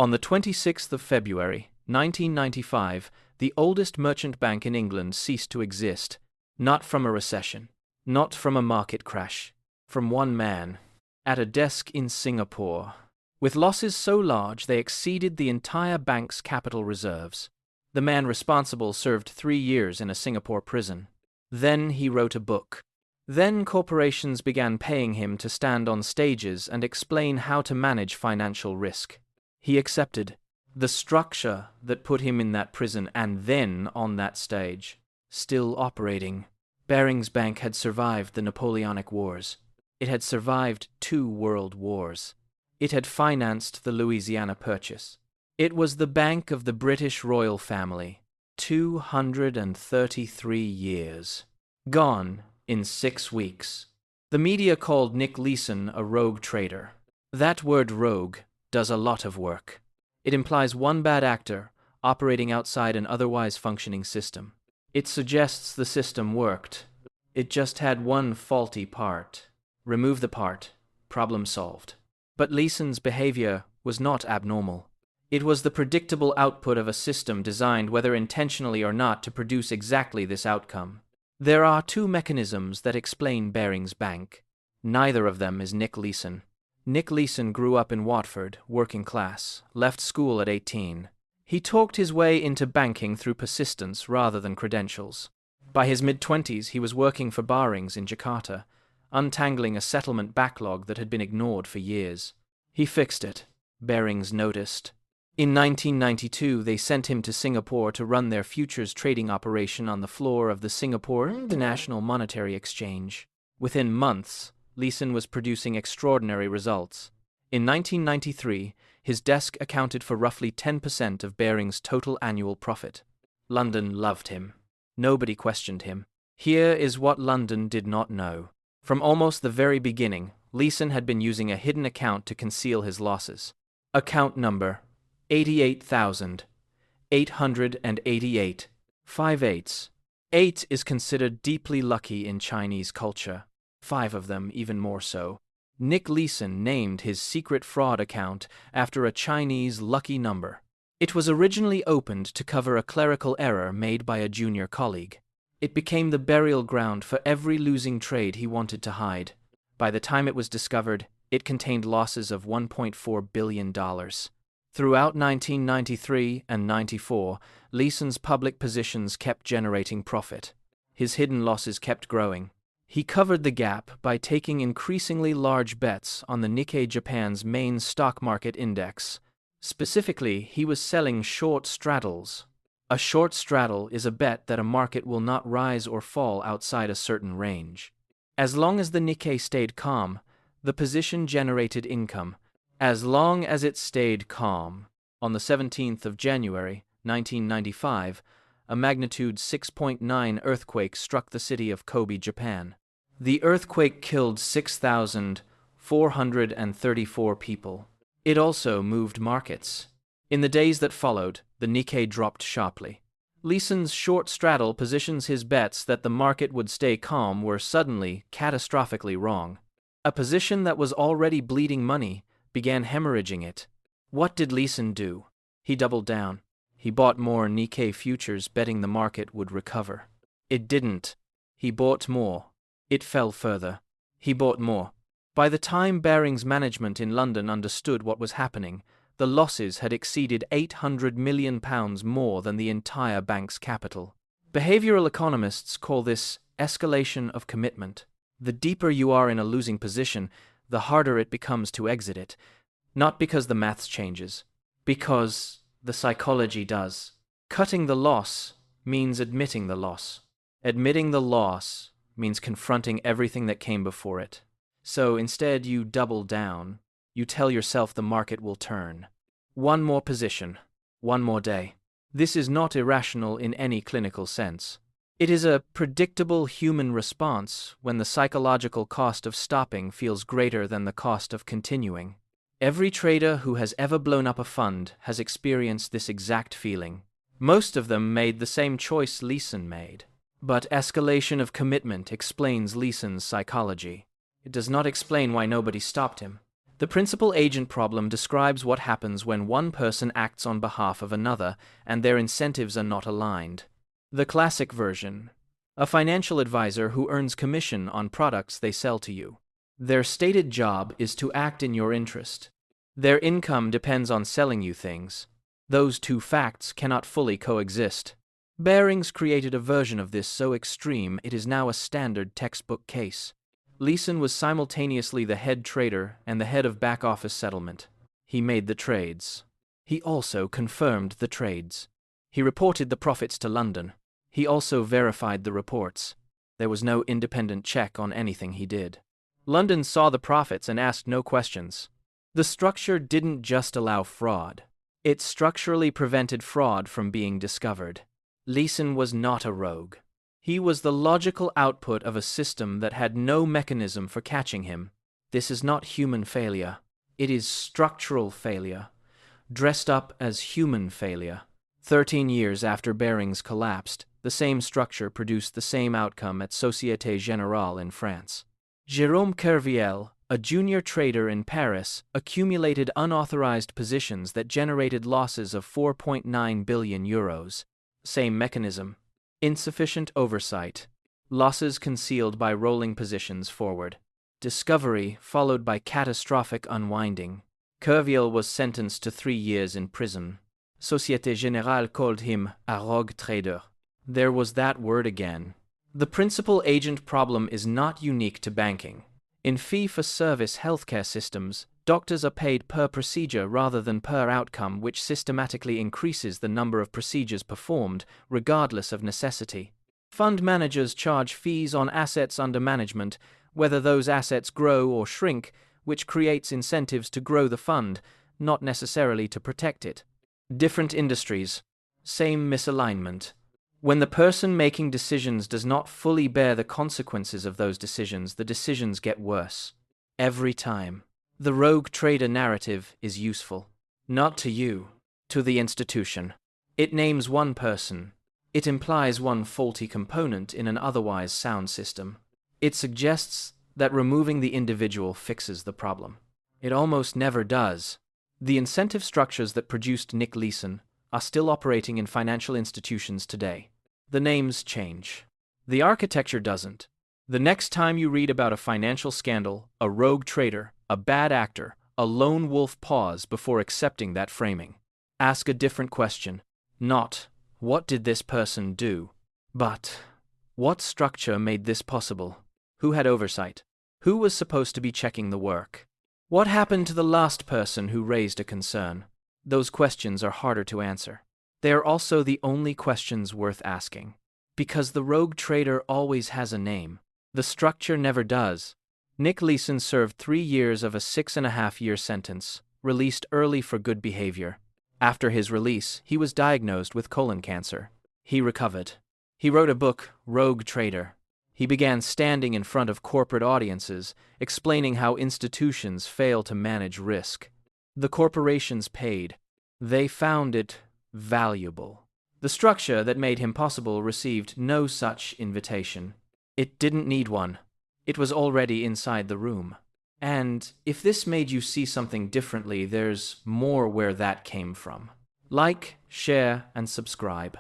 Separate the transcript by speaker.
Speaker 1: On the 26th of February, 1995, the oldest merchant bank in England ceased to exist, not from a recession, not from a market crash, from one man, at a desk in Singapore, with losses so large they exceeded the entire bank's capital reserves. The man responsible served 3 years in a Singapore prison. Then he wrote a book. Then corporations began paying him to stand on stages and explain how to manage financial risk. He accepted. The structure that put him in that prison and then on that stage, still operating. Barings Bank had survived the Napoleonic Wars. It had survived 2 world wars. It had financed the Louisiana Purchase. It was the bank of the British royal family. 233 years. Gone in 6 weeks. The media called Nick Leeson a rogue trader. That word rogue does a lot of work. It implies one bad actor operating outside an otherwise functioning system. It suggests the system worked. It just had one faulty part. Remove the part, problem solved. But Leeson's behavior was not abnormal. It was the predictable output of a system designed, whether intentionally or not, to produce exactly this outcome. There are 2 mechanisms that explain Barings Bank. Neither of them is Nick Leeson. Nick Leeson grew up in Watford, working class, left school at 18. He talked his way into banking through persistence rather than credentials. By his mid-20s, he was working for Barings in Jakarta, untangling a settlement backlog that had been ignored for years. He fixed it. Barings noticed. In 1992, they sent him to Singapore to run their futures trading operation on the floor of the Singapore International Monetary Exchange. Within months, Leeson was producing extraordinary results. In 1993, his desk accounted for roughly 10% of Barings' total annual profit. London loved him. Nobody questioned him. Here is what London did not know. From almost the very beginning, Leeson had been using a hidden account to conceal his losses. Account number 88,888. 5 8s. 8 is considered deeply lucky in Chinese culture. 5 of them even more so. Nick Leeson named his secret fraud account after a Chinese lucky number. It was originally opened to cover a clerical error made by a junior colleague. It became the burial ground for every losing trade he wanted to hide. By the time it was discovered, it contained losses of $1.4 billion. Throughout 1993 and 94, Leeson's public positions kept generating profit. His hidden losses kept growing. He covered the gap by taking increasingly large bets on the Nikkei Japan's main stock market index. Specifically, he was selling short straddles. A short straddle is a bet that a market will not rise or fall outside a certain range. As long as the Nikkei stayed calm, the position generated income. As long as it stayed calm. On the 17th of January, 1995, a magnitude 6.9 earthquake struck the city of Kobe, Japan. The earthquake killed 6,434 people. It also moved markets. In the days that followed, the Nikkei dropped sharply. Leeson's short straddle positions his bets that the market would stay calm were suddenly, catastrophically wrong. A position that was already bleeding money began hemorrhaging it. What did Leeson do? He doubled down. He bought more Nikkei futures, betting the market would recover. It didn't. He bought more. It fell further. He bought more. By the time Barings management in London understood what was happening, the losses had exceeded £800 million more than the entire bank's capital. Behavioral economists call this escalation of commitment. The deeper you are in a losing position, the harder it becomes to exit it. Not because the maths changes, because the psychology does. Cutting the loss means admitting the loss. Admitting the loss means confronting everything that came before it. So instead you double down. You tell yourself the market will turn. One more position. One more day. This is not irrational in any clinical sense. It is a predictable human response when the psychological cost of stopping feels greater than the cost of continuing. Every trader who has ever blown up a fund has experienced this exact feeling. Most of them made the same choice Leeson made. But escalation of commitment explains Leeson's psychology. It does not explain why nobody stopped him. The principal agent problem describes what happens when one person acts on behalf of another and their incentives are not aligned. The classic version: a financial advisor who earns commission on products they sell to you. Their stated job is to act in your interest. Their income depends on selling you things. Those two facts cannot fully coexist. Barings created a version of this so extreme it is now a standard textbook case. Leeson was simultaneously the head trader and the head of back-office settlement. He made the trades. He also confirmed the trades. He reported the profits to London. He also verified the reports. There was no independent check on anything he did. London saw the profits and asked no questions. The structure didn't just allow fraud. It structurally prevented fraud from being discovered. Leeson was not a rogue. He was the logical output of a system that had no mechanism for catching him. This is not human failure. It is structural failure, dressed up as human failure. 13 years after Barings collapsed, the same structure produced the same outcome at Société Générale in France. Jérôme Kerviel, a junior trader in Paris, accumulated unauthorized positions that generated losses of 4.9 billion euros. Same mechanism. Insufficient oversight. Losses concealed by rolling positions forward. Discovery followed by catastrophic unwinding. Kerviel was sentenced to 3 years in prison. Société Générale called him a rogue trader. There was that word again. The principal agent problem is not unique to banking. In fee-for-service healthcare systems, doctors are paid per procedure rather than per outcome, which systematically increases the number of procedures performed, regardless of necessity. Fund managers charge fees on assets under management, whether those assets grow or shrink, which creates incentives to grow the fund, not necessarily to protect it. Different industries, same misalignment. When the person making decisions does not fully bear the consequences of those decisions, the decisions get worse. Every time. The rogue trader narrative is useful. Not to you, to the institution. It names one person. It implies one faulty component in an otherwise sound system. It suggests that removing the individual fixes the problem. It almost never does. The incentive structures that produced Nick Leeson are still operating in financial institutions today. The names change. The architecture doesn't. The next time you read about a financial scandal, a rogue trader, a bad actor, a lone wolf, pause before accepting that framing. Ask a different question. Not, what did this person do? But, what structure made this possible? Who had oversight? Who was supposed to be checking the work? What happened to the last person who raised a concern? Those questions are harder to answer. They are also the only questions worth asking. Because the rogue trader always has a name. The structure never does. Nick Leeson served 3 years of a 6.5-year sentence, released early for good behavior. After his release, he was diagnosed with colon cancer. He recovered. He wrote a book, Rogue Trader. He began standing in front of corporate audiences, explaining how institutions fail to manage risk. The corporations paid. They found it valuable. The structure that made him possible received no such invitation. It didn't need one. It was already inside the room. And if this made you see something differently, there's more where that came from. Like, share, and subscribe.